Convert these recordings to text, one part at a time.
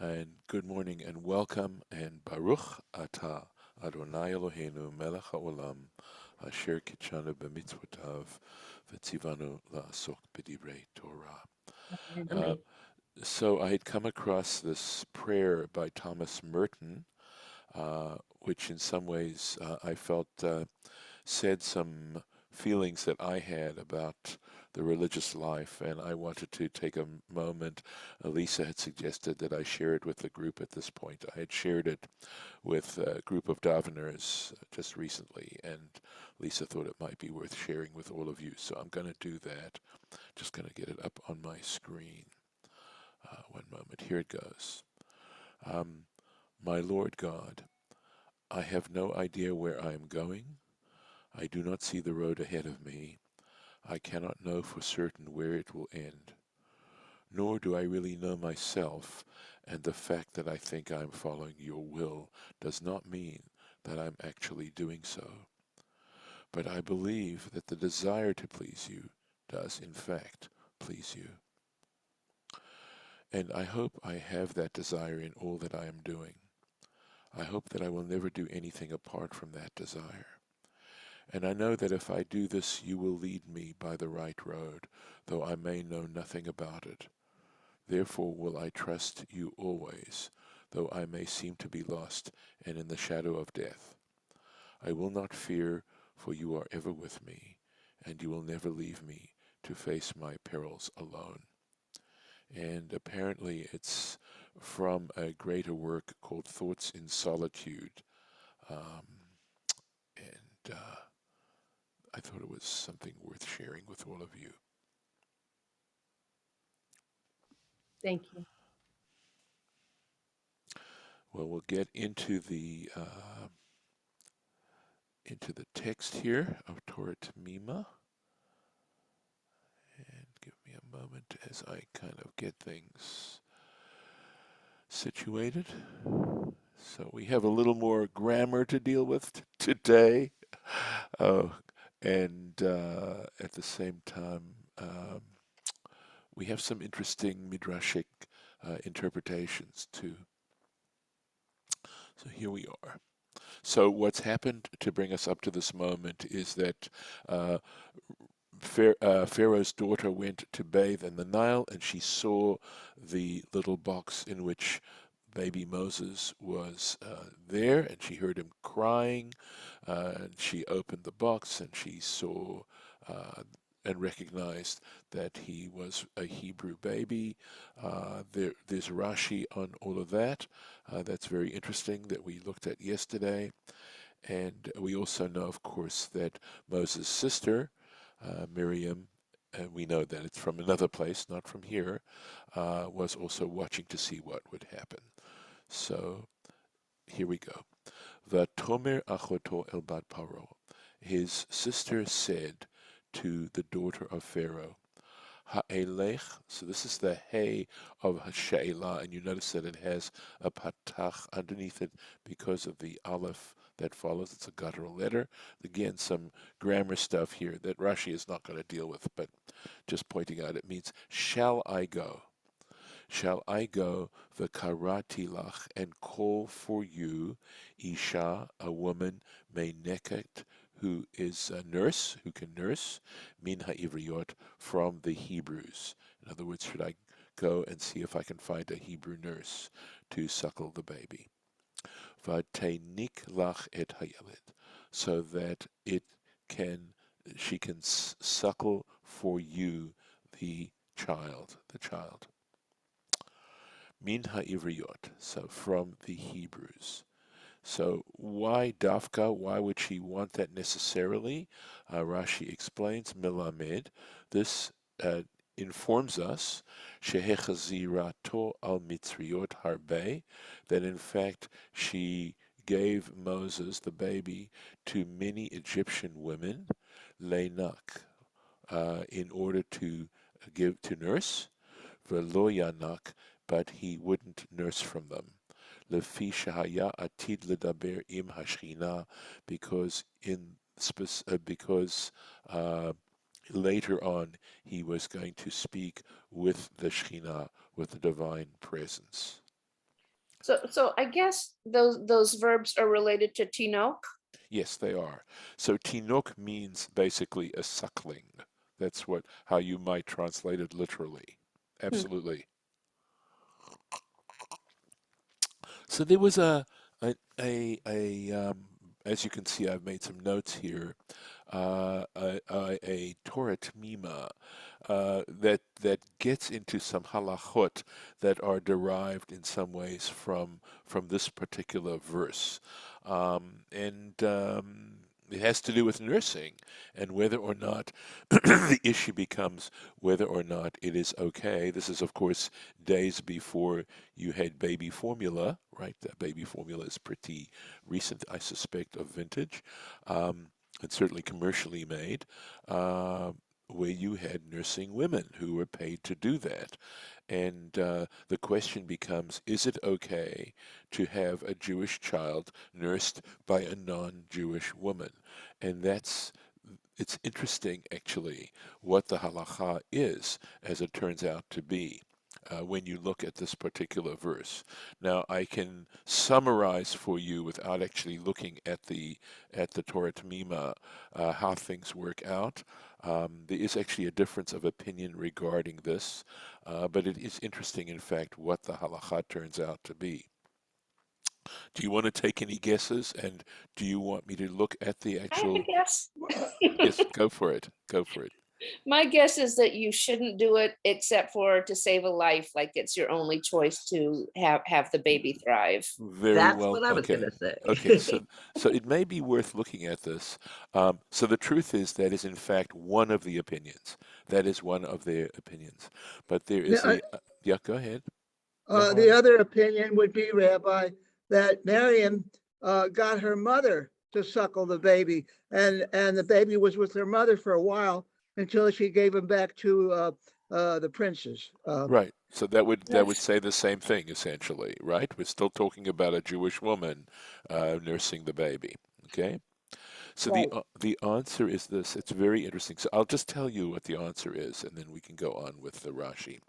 And good morning and welcome and Baruch Atah Adonai Eloheinu melech haolam asher kitshanu b'mitzvotav v'tzivanu la'asok b'divrei Torah. Uh, Amen. so I had come across this prayer by Thomas Merton, which in some ways I felt said some feelings that I had about the religious life, and I wanted to take a moment. Lisa had suggested that I share it with the group at this point. I had shared it with a group of daveners just recently, and Lisa thought it might be worth sharing with all of you, so I'm going to do that. Just going to get it up on my screen. One moment. Here it goes. Um, my Lord God, I have no idea where I am going. I do not see the road ahead of me. I cannot know for certain where it will end. Nor do I really know myself, and the fact that I think I am following your will does not mean that I'm actually doing so. But I believe that the desire to please you does, in fact, please you. And I hope I have that desire in all that I am doing. I hope that I will never do anything apart from that desire. And I know that if I do this, you will lead me by the right road, though I may know nothing about it. Therefore will I trust you always, though I may seem to be lost and in the shadow of death. I will not fear, for you are ever with me, and you will never leave me to face my perils alone. And apparently it's from a greater work called Thoughts in Solitude. Um, and I thought it was something worth sharing with all of you. Thank you. Well, we'll get into the text here of Torah Tamima, and give me a moment as I kind of get things situated. So we have a little more grammar to deal with today, oh, and at the same time, we have some interesting midrashic interpretations too. So here we are. So what's happened to bring us up to this moment is that uh, Pharaoh's daughter went to bathe in the Nile, and she saw the little box in which baby Moses was there, and she heard him crying. And she opened the box, and she saw uh, and recognized that he was a Hebrew baby. There's Rashi on all of that. That's very interesting that we looked at yesterday. And we also know, of course, that Moses' sister, Miriam, and we know that it's from another place, not from here, was also watching to see what would happen. So here we go. Vatomer achoto el bat paro. His sister said to the daughter of Pharaoh, Ha'elech, so this is the hey of Hasha'elah, and you notice that it has a patach underneath it because of the aleph that follows. It's a guttural letter. Again, some grammar stuff here that Rashi is not going to deal with, but just pointing out it means, shall I go? Shall I go, v'karati lach, and call for you, Isha, a woman, meineket, who is a nurse, who can nurse, min ha'ivriot, from the Hebrews. In other words, should I go and see if I can find a Hebrew nurse to suckle the baby? V'teinik lach et hayeled, so that she can suckle for you the child. Min ha'ivriot, so from the Hebrews. So why dafka? Why would she want that necessarily? Rashi explains, milamed. This informs us, shehechazirato al mitzriot harbe, that in fact she gave Moses, the baby, to many Egyptian women, leinak, in order to give to nurse, velo yanak, but he wouldn't nurse from them. Lefi shahaya atid ledaber im hashchina, because because later on he was going to speak with the Shekhinah, with the divine presence. So I guess those verbs are related to tinok. Yes, they are. So tinok means basically a suckling. That's what how you might translate it literally. Hmm. Absolutely. So there was a as you can see, I've made some notes here. A Torah Tmima that gets into some halachot that are derived in some ways from this particular verse, and it has to do with nursing and whether or not the issue becomes whether or not it is okay. This is, of course, days before you had baby formula, right? That baby formula is pretty recent, I suspect, of vintage, um, and certainly commercially made, uh, where you had nursing women who were paid to do that. And the question becomes, is it okay to have a Jewish child nursed by a non-Jewish woman? And it's interesting, actually, what the halacha is, as it turns out to be, when you look at this particular verse. Now, I can summarize for you without actually looking at the Torah Tamima how things work out. There is actually a difference of opinion regarding this, but it is interesting, in fact, what the halacha turns out to be. Do you want to take any guesses, and do you want me to look at the I have a actual? guess. Yes, go for it. Go for it. My guess is that you shouldn't do it except for to save a life, like it's your only choice to have the baby thrive. Very That's well. what I was Okay. gonna Okay. say. So it may be worth looking at this. So the truth is that is in fact one of the opinions. That is one of their opinions. But there is The, a yeah. Go ahead. Yeah, the Harley. other opinion would be, Rabbi, that Miriam got her mother to suckle the baby, and the baby was with her mother for a while until she gave him back to the princes. Right. So that would Yes. say the same thing essentially, right? We're still talking about a Jewish woman nursing the baby. Okay. So Right. the answer is this. It's very interesting. So I'll just tell you what the answer is, and then we can go on with the Rashi.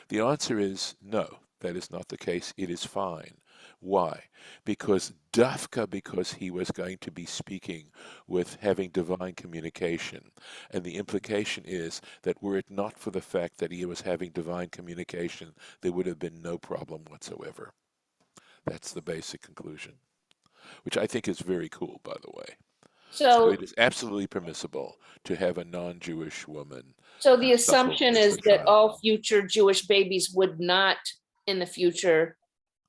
The answer is no, that is not the case. It is fine. Why? Because he was going to be speaking with having divine communication. And the implication is that were it not for the fact that he was having divine communication, there would have been no problem whatsoever. That's the basic conclusion, which I think is very cool, by the way. So it So is absolutely permissible to have a non-Jewish woman so the suckle assumption is the that child. all future Jewish babies would not in the future,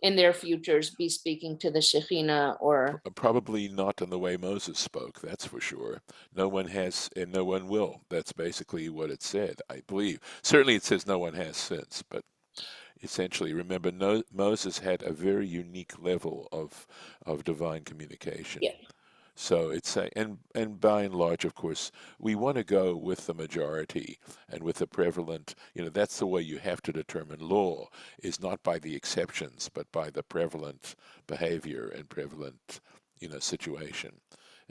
in their futures, be speaking to the Shekhinah or Probably not in the way Moses spoke, that's for sure. No one has, and no one will. That's basically what it said, I believe. Certainly it says no one has since, but essentially, remember, no, Moses had a very unique level of divine communication. yeah. So it's a, and by and large, of course, we want to go with the majority and with the prevalent. That's the way you have to determine law is not by the exceptions, but by the prevalent behavior and prevalent, situation.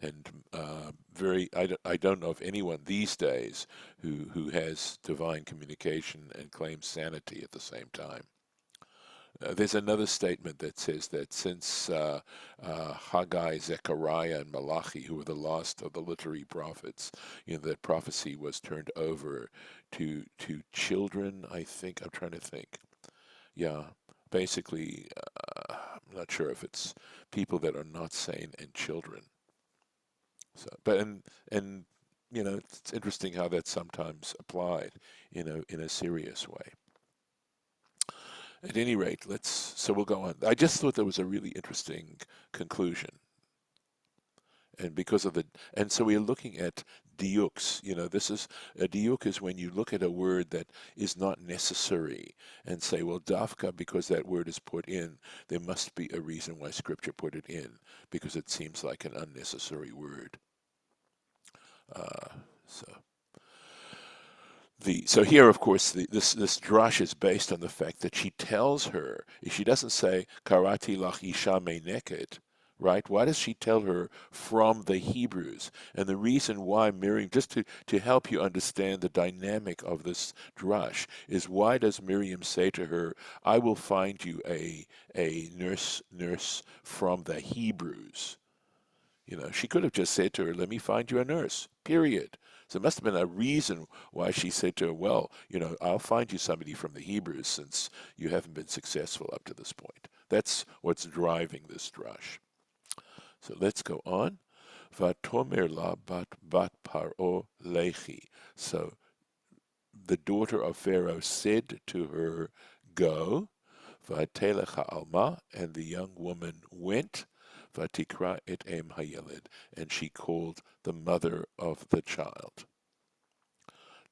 And I don't know of anyone these days who has divine communication and claims sanity at the same time. There's another statement that says that since Haggai, Zechariah, and Malachi, who were the last of the literary prophets, that prophecy was turned over to children. I think I'm trying to think. Yeah, basically, I'm not sure if it's people that are not sane and children. So, but and it's interesting how that's sometimes applied in a serious way. At any rate, so we'll go on. I just thought that was a really interesting conclusion. And because of and so we're looking at diuks. This is a diuk is when you look at a word that is not necessary and say, well, dafka, because that word is put in, there must be a reason why Scripture put it in, because it seems like an unnecessary word. So so here, of course, this drush is based on the fact that she tells her. She doesn't say karati lach isha meineket, right? Why does she tell her from the Hebrews? And the reason why Miriam, just to help you understand the dynamic of this drush, is why does Miriam say to her, I will find you a nurse from the Hebrews? You know, she could have just said to her, let me find you a nurse, period. So there must have been a reason why she said to her, well, you know, I'll find you somebody from the Hebrews since you haven't been successful up to this point. That's what's driving this drush. So let's go on. Vatomer la bat paro lechi. So the daughter of Pharaoh said to her, go. Vatelech alma, and the young woman went. Vatikra et em hayeled, and she called the mother of the child.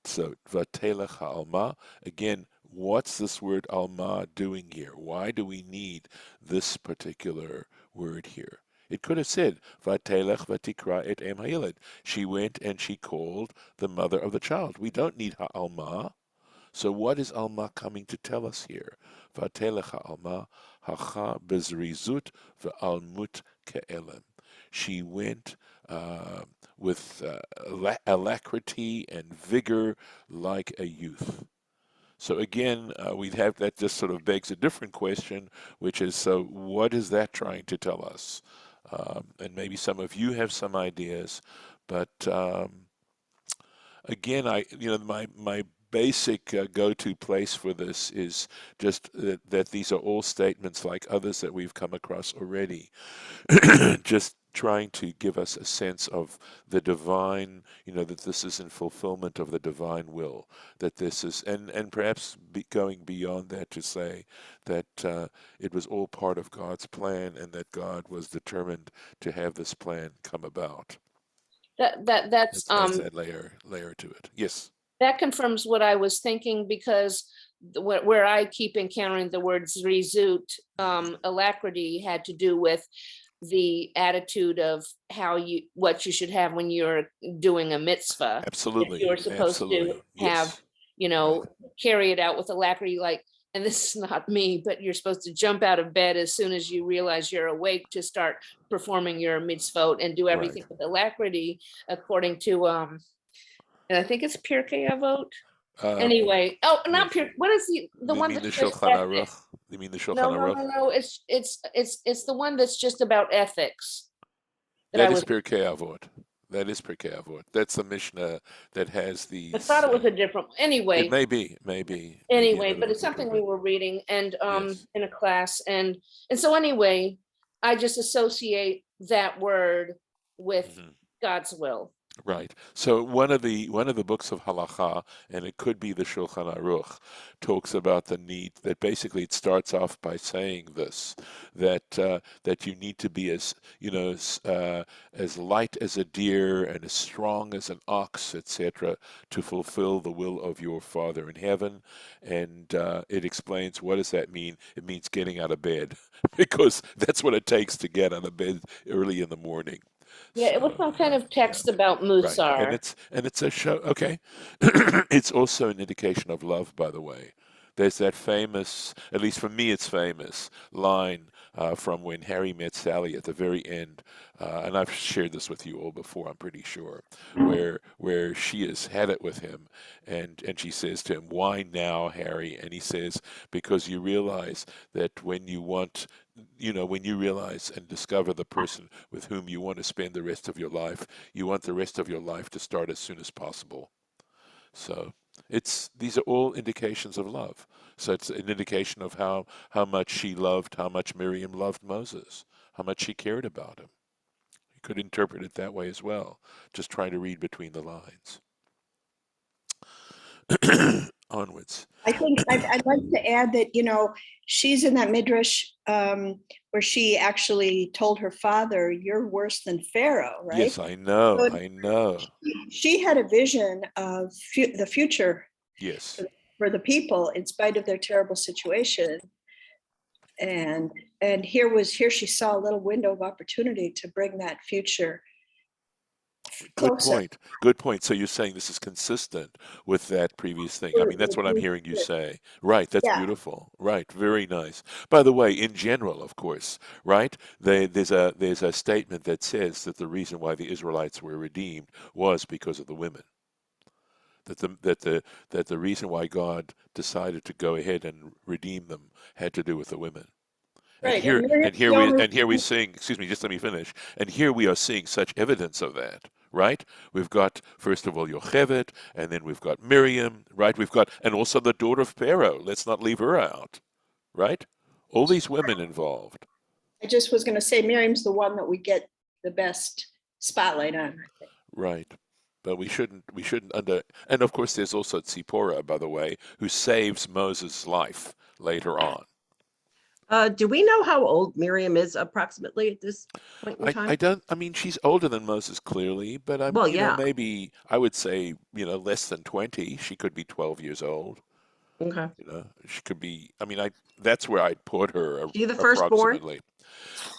So vatelech alma, again, what's this word alma doing here? Why do we need this particular word here? It could have said vatelech vatikra et em hayeled. She went and she called the mother of the child. We don't need ha'alma. So what is Alma coming to tell us here? Vatelech Alma hacha bezrizut ve'almut ke'elem. She went with alacrity and vigor like a youth. So again, we'd have that just sort of begs a different question, which is, so what is that trying to tell us? And maybe some of you have some ideas, but again, my basic go-to place for this is just that these are all statements like others that we've come across already, just trying to give us a sense of the divine, that this is in fulfillment of the divine will, that this is, and perhaps going beyond that to say that it was all part of God's plan and that God was determined to have this plan come about. That's It adds that layer to it. Yes. That confirms what I was thinking, because where I keep encountering the word zrizut, alacrity, had to do with the attitude of what you should have when you're doing a mitzvah. Absolutely. You're supposed to have, Yes. carry it out with alacrity, like, and this is not me, but you're supposed to jump out of bed as soon as you realize you're awake to start performing your mitzvot and do everything with alacrity, according to and I think it's Pirkei Avot. Anyway, not Pirkei. What is the one that's just Shulchan ethics? Aruch? You mean the Shulchan Aruch? No. It's the one that's just about ethics. That is Pirkei Avot. That is Pirkei Avot. That's the Mishnah that has these. I thought it was a different. Anyway, it may be. Anyway, but it's something we were reading and in a class, and so anyway, I just associate that word with God's will. Right. So one of the books of halacha, and it could be the Shulchan Aruch, talks about the need that basically it starts off by saying this, that you need to be as as light as a deer and as strong as an ox, etc., to fulfill the will of your Father in heaven. And it explains, what does that mean? It means getting out of bed, because that's what it takes to get out of bed early in the morning. Yeah, it was some kind of text about Musar. Right. And it's a show. Okay, it's also an indication of love, by the way. There's that famous, at least for me, it's famous line from When Harry Met Sally at the very end, and I've shared this with you all before, I'm pretty sure, where she has had it with him, and she says to him, "Why now, Harry?" And he says, "Because you realize that when you realize and discover the person with whom you want to spend the rest of your life, you want the rest of your life to start as soon as possible." So these are all indications of love. So it's an indication of how much she loved, how much Miriam loved Moses, how much she cared about him. You could interpret it that way as well, just trying to read between the lines. Onwards. I think I'd like to add that, she's in that midrash where she actually told her father, "You're worse than Pharaoh," right? Yes, I know. She had a vision of the future. Yes. For the people, in spite of their terrible situation. And here she saw a little window of opportunity to bring that future Good closer. point. Good point. So you're saying this is consistent with that previous thing. I mean, that's what I'm hearing you say. Right. That's Yeah, beautiful. Right. Very nice. By the way, in general, of course, right? There's a statement that says that the reason why the Israelites were redeemed was because of the women. That the reason why God decided to go ahead and redeem them had to do with the women. And right. here And Miriam's and here the we only and here we seeing, excuse me, just let me finish. And here we are seeing such evidence of that, right? We've got first of all Yocheved, and then we've got Miriam, right? We've got and also the daughter of Pharaoh. Let's not leave her out, right? All these women involved. I just was going to say Miriam's the one that we get the best spotlight on, I think. Right. But we shouldn't under and of course there's also Tzipporah, by the way, who saves Moses' life later on. Do we know how old Miriam is approximately at this point in I time? don't I mean she's older than Moses clearly, but I'm Well, yeah. maybe I would say, less than 20. She could be 12 years old. Okay. She could be I mean I that's where I'd put her She the firstborn, approximately.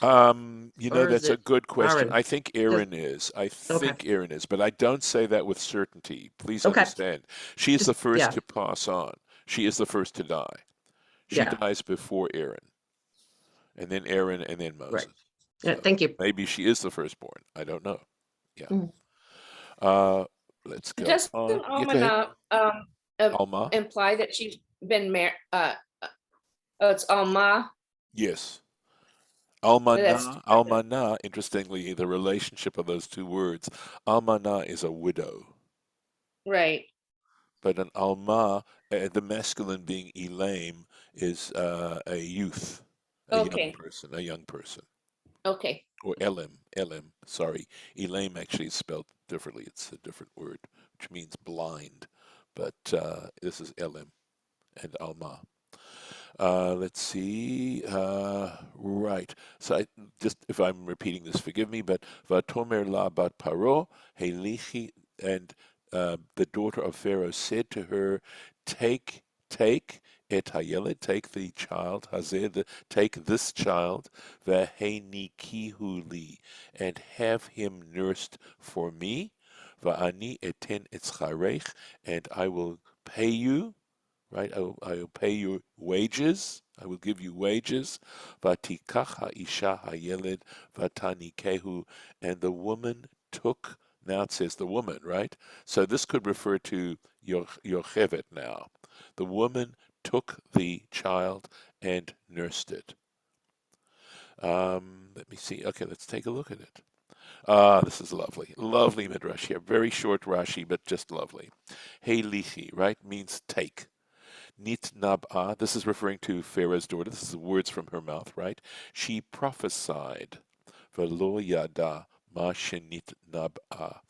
or is That's a it good question. Aaron? I think Just Aaron is. I okay. think Aaron is, but I don't say that with certainty. Please Okay. understand. She is Just the first yeah, to pass on. She is the first to die. She yeah. dies before Aaron, and then Aaron, and then Right. Moses. Yeah. So Thank you. maybe she is the firstborn. I don't know. Yeah. Mm. Let's go Doesn't on. Yeah, go ahead. Almana uh, Alma. imply that she's been married? Oh, it's Alma. Yes. That's Almana, interestingly, the relationship of those two words, Almana is a widow, right. but an Alma, the masculine being Elaim, is a youth, Okay. a young person, Okay. or Elim, sorry. Elaim actually is spelled differently. It's a different word, which means blind, but this is Elim and Alma. Let's see. Right. So just if I'm repeating this, forgive me. But Vatomer la bat Paro helichi, and the daughter of Pharaoh said to her, take et hayeled, take the child, hazeh, take this child, vehenikihu li, and have him nursed for me, va'ani eten etzcharech, and I will pay you, right? I will pay you wages. I will give you wages. Vatikach ha'isha hayeled vatanikehu, and the woman took. Now it says the woman, right? So this could refer to Yocheved now. The woman took the child and nursed it. Let me see. Okay, let's take a look at it. This is lovely. Lovely midrash here. Very short Rashi, but just lovely. Helichi, right, means take. Nit nab'ah, this is referring to Pharaoh's daughter. This is the words from her mouth, right? She prophesied. Velo yada ma shenit nab'ah.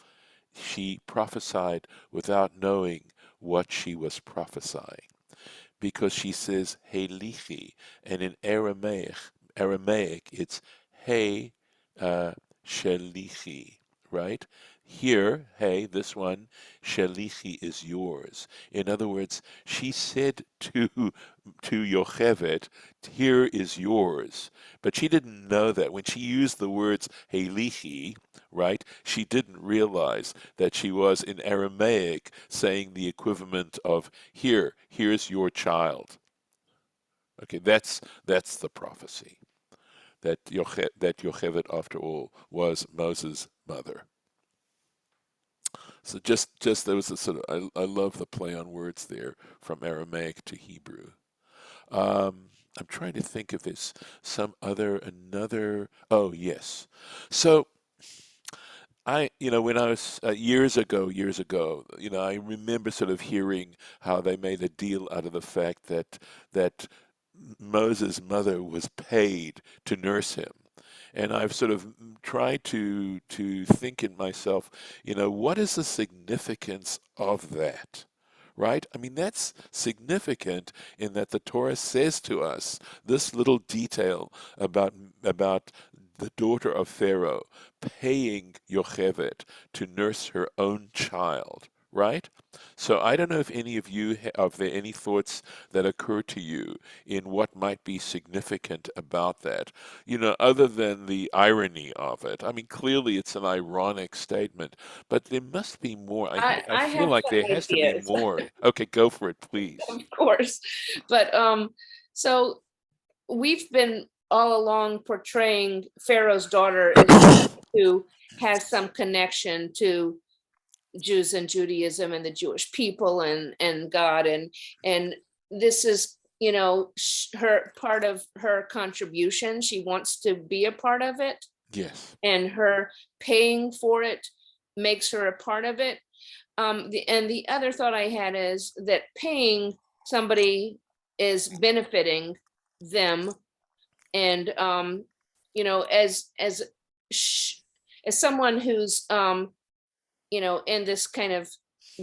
She prophesied without knowing what she was prophesying. Because she says helichi, and in Aramaic it's hey shelichi, right? Here, hey, this one, shelichi is yours. In other words, she said to Yocheved, here is yours. But she didn't know that. When she used the words helichi, right, she didn't realize that she was in Aramaic saying the equivalent of here's your child. Okay, that's the prophecy that Yocheved, after all, was Moses' mother. So just there was a sort of I love the play on words there from Aramaic to Hebrew. I'm trying to think if there's another. Oh yes, so when I was years ago, I remember sort of hearing how they made a deal out of the fact that Moses' mother was paid to nurse him. And I've sort of tried to think in myself, what is the significance of that? Right? I mean, that's significant in that the Torah says to us this little detail about the daughter of Pharaoh paying Yocheved to nurse her own child, right? So I don't know if any of you have there any thoughts that occur to you in what might be significant about that, other than the irony of it. I mean, clearly it's an ironic statement, but there must be more. I I feel have like there some has to be ideas, more. Okay, go for it, please. of course. But so we've been all along portraying Pharaoh's daughter as who has some connection to Jews and Judaism and the Jewish people and God, and this is her part of her contribution. She wants to be a part of it, Yes. and her paying for it makes her a part of it. The other thought I had is that paying somebody is benefiting them, and as someone who's in this kind of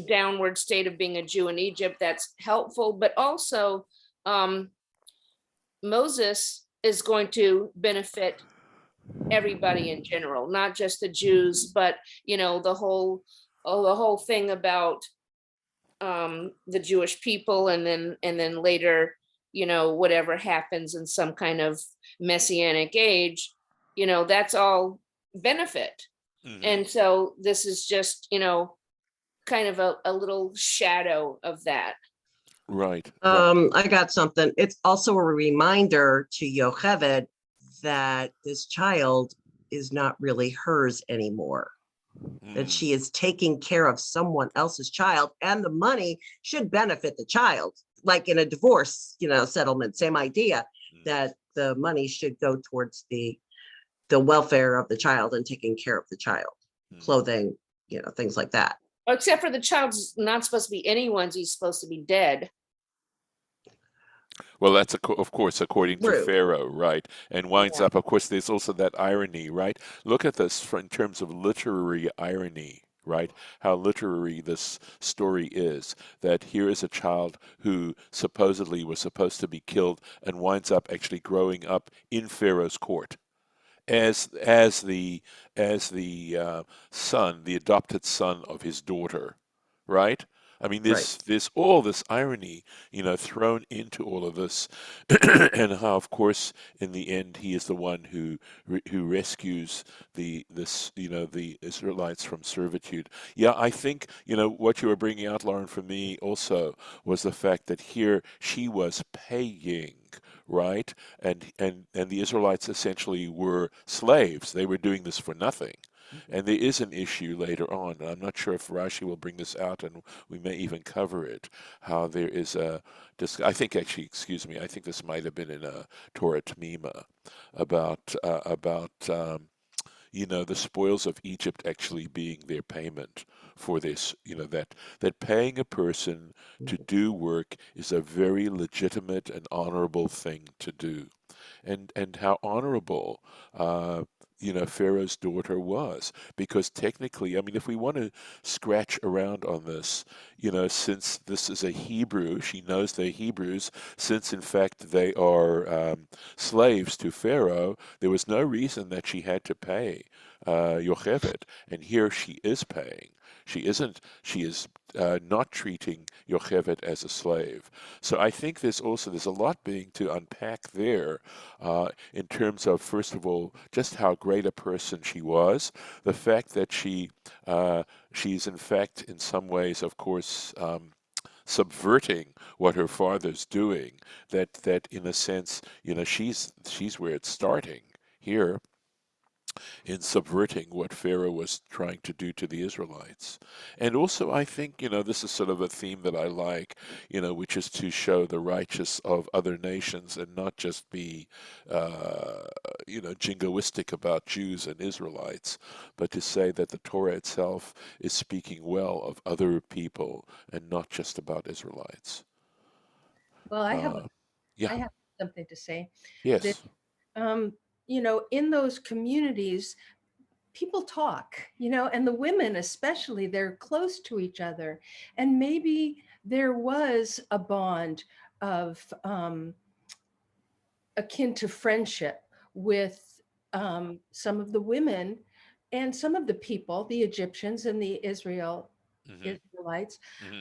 downward state of being a Jew in Egypt, that's helpful. But also, Moses is going to benefit everybody in general, not just the Jews, but the whole thing about the Jewish people, and then later, whatever happens in some kind of messianic age, that's all benefit. Hmm. And so this is just, kind of a little shadow of that. Right. Right. I got something. It's also a reminder to Yocheved that this child is not really hers anymore, that Mm. she is taking care of someone else's child, and the money should benefit the child. Like in a divorce, settlement, same idea, that the money should go towards the welfare of the child and taking care of the child, Mm. clothing, things like that. Except for the child's not supposed to be anyone's, he's supposed to be dead. Well, that's of course according to True. Pharaoh, right? And winds Yeah. up, of course, there's also that irony, right? Look at this in terms of literary irony, right? How literary this story is. That here is a child who supposedly was supposed to be killed and winds up actually growing up in Pharaoh's court as the son, the adopted son of his daughter, right? I mean, Right. there's all this irony, thrown into all of this, and how, of course, in the end, he is the one who rescues the Israelites from servitude. Yeah, I think what you were bringing out, Lauren, for me also was the fact that here she was paying, right? And the Israelites essentially were slaves. They were doing this for nothing. And there is an issue later on, and I'm not sure if Rashi will bring this out, and we may even cover it, how there is I think actually, excuse me, I think this might have been in a Torah Tamima about the spoils of Egypt actually being their payment for this, that paying a person to do work is a very legitimate and honorable thing to do. And how honorable Pharaoh's daughter was, because technically, I mean, if we want to scratch around on this, since this is a Hebrew, she knows they're Hebrews, since in fact they are slaves to Pharaoh, there was no reason that she had to pay Yocheved, and here she is paying. She isn't. She is not treating Yocheved as a slave. So I think there's a lot being to unpack there in terms of, first of all, just how great a person she was, the fact that she's in fact in some ways, of course, subverting what her father's doing. That in a sense, she's where it's starting here in subverting what Pharaoh was trying to do to the Israelites. And also, I think, this is sort of a theme that I like, which is to show the righteous of other nations and not just be, jingoistic about Jews and Israelites, but to say that the Torah itself is speaking well of other people and not just about Israelites. Well, Uh, I yeah, have something to say that, yes, um, in those communities, people talk, and the women especially, they're close to each other. And maybe there was a bond of akin to friendship with some of the women and some of the people, the Egyptians and the Israel Hmm. Israelites.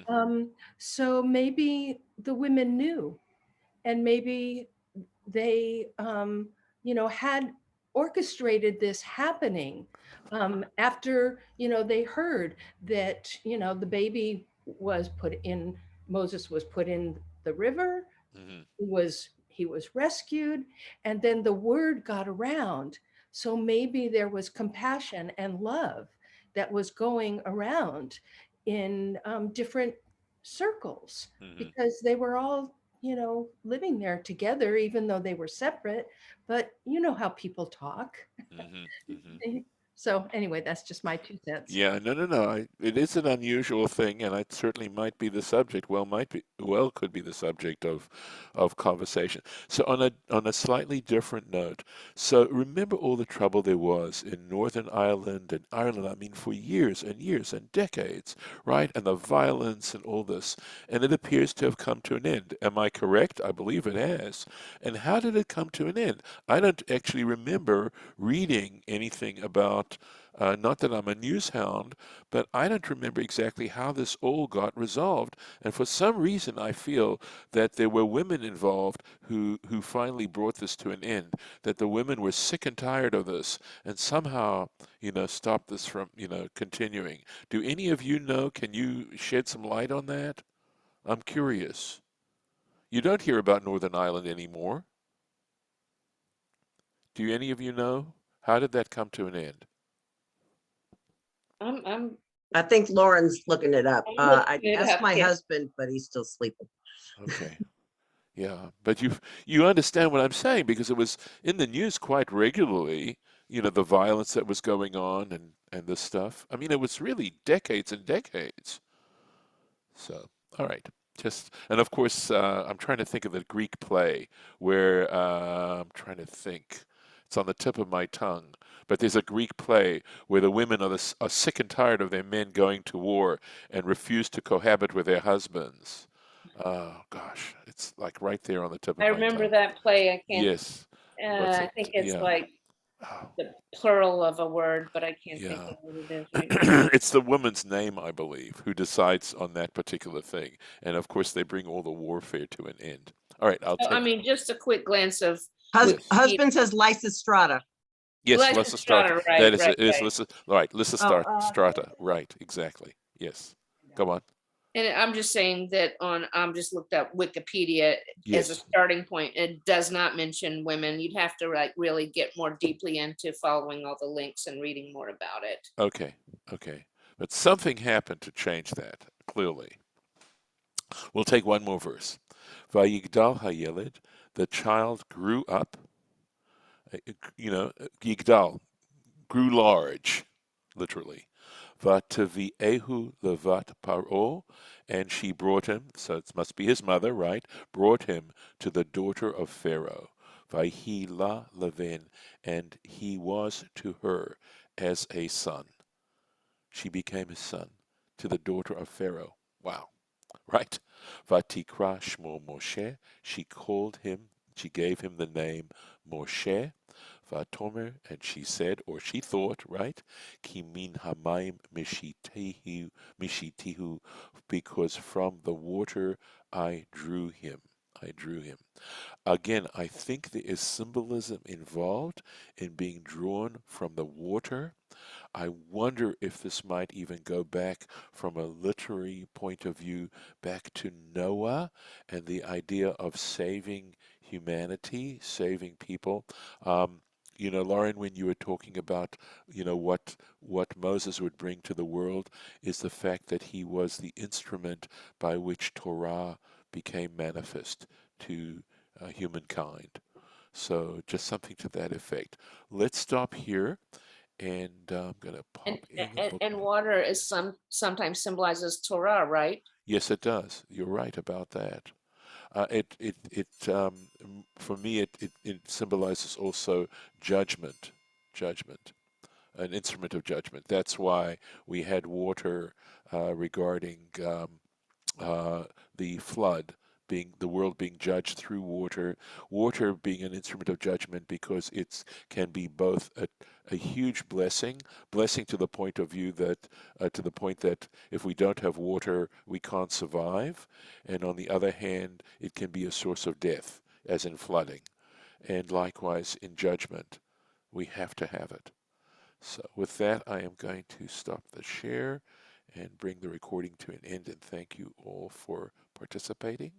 Hmm. So maybe the women knew, and maybe they, had orchestrated this happening after, they heard that, the baby was put in, Moses was put in the river, Hmm. he was rescued, and then the word got around. So maybe there was compassion and love that was going around in different circles, Hmm. because they were all, living there together, even though they were separate. But you know how people talk. Hmm. Hmm. So anyway, that's just my 2 cents. Yeah, no, no, no. It is an unusual thing, and it certainly might be the subject. Well, could be the subject of conversation. So on a slightly different note, so remember all the trouble there was in Northern Ireland and Ireland. I mean, for years and years and decades, right? And the violence and all this, and it appears to have come to an end. Am I correct? I believe it has. And how did it come to an end? I don't actually remember reading anything about. Not that I'm a news hound, but I don't remember exactly how this all got resolved. And for some reason, I feel that there were women involved who finally brought this to an end, that the women were sick and tired of this and somehow, stopped this from, continuing. Do any of you know? Can you shed some light on that? I'm curious. You don't hear about Northern Ireland anymore. Do any of you know? How did that come to an end? I'm I think Lauren's looking it up. looking I it asked up. my Yeah. husband, but he's still sleeping. Okay. Yeah, but you understand what I'm saying because it was in the news quite regularly, the violence that was going on and this stuff. I mean, it was really decades and decades. So, all right. And of course, I'm trying to think of the Greek play where I'm trying to think. It's on the tip of my tongue. But there's a Greek play where the women are sick and tired of their men going to war and refuse to cohabit with their husbands. Oh gosh, it's like right there on the tip I of my remember tongue. that play. I can't, Yes. What's I it? think it's Yeah. like Oh, the plural of a word, but I can't think yeah. of what it is right now. It's the woman's name, I believe, who decides on that particular thing. And of course, they bring all the warfare to an end. All right, I'll So, I take. mean, just a quick glance of Yes. Wikipedia. Husband says Lysistrata. Yes, Lysa Lysistrata. Strata, right, That is right, it. It is right. Oh, Strata. Right, exactly. Yes. Go on. And I'm just saying that I'm just looked up Wikipedia as a Yes. starting point. It does not mention women. You'd have to like really get more deeply into following all the links and reading more about it. Okay. Okay. But something happened to change that, clearly. We'll take one more verse. Vayigdal Hayeled, the child grew up, Yigdal, grew large, literally. Vataviehu levat paro, and she brought him, so it must be his mother, right? Brought him to the daughter of Pharaoh. Vayhi la levin, and he was to her as a son. She became his son to the daughter of Pharaoh. Wow. Right? Vatikra Shmo Moshe. She gave him the name Moshe. Vatomer, and she said, or she thought, right? Ki min hamayim mishitihu, because from the water I drew him. I drew him. Again, I think there is symbolism involved in being drawn from the water. I wonder if this might even go back from a literary point of view back to Noah and the idea of saving humanity, saving people. Lauren, when you were talking about, what Moses would bring to the world is the fact that he was the instrument by which Torah became manifest to humankind. So just something to that effect. Let's stop here. And I'm going to And pop in a and bookmark. water is sometimes symbolizes Torah, right? Yes, it does. You're right about that. For me, it symbolizes also judgment, judgment, an instrument of judgment. That's why we had water regarding uh, the flood being the world being judged through water, water being an instrument of judgment because it can be both a huge blessing, blessing to the point of view that to the point that if we don't have water, we can't survive, and on the other hand, it can be a source of death, as in flooding, and likewise in judgment, we have to have it. So with that, I am going to stop the share and bring the recording to an end, and thank you all for participating.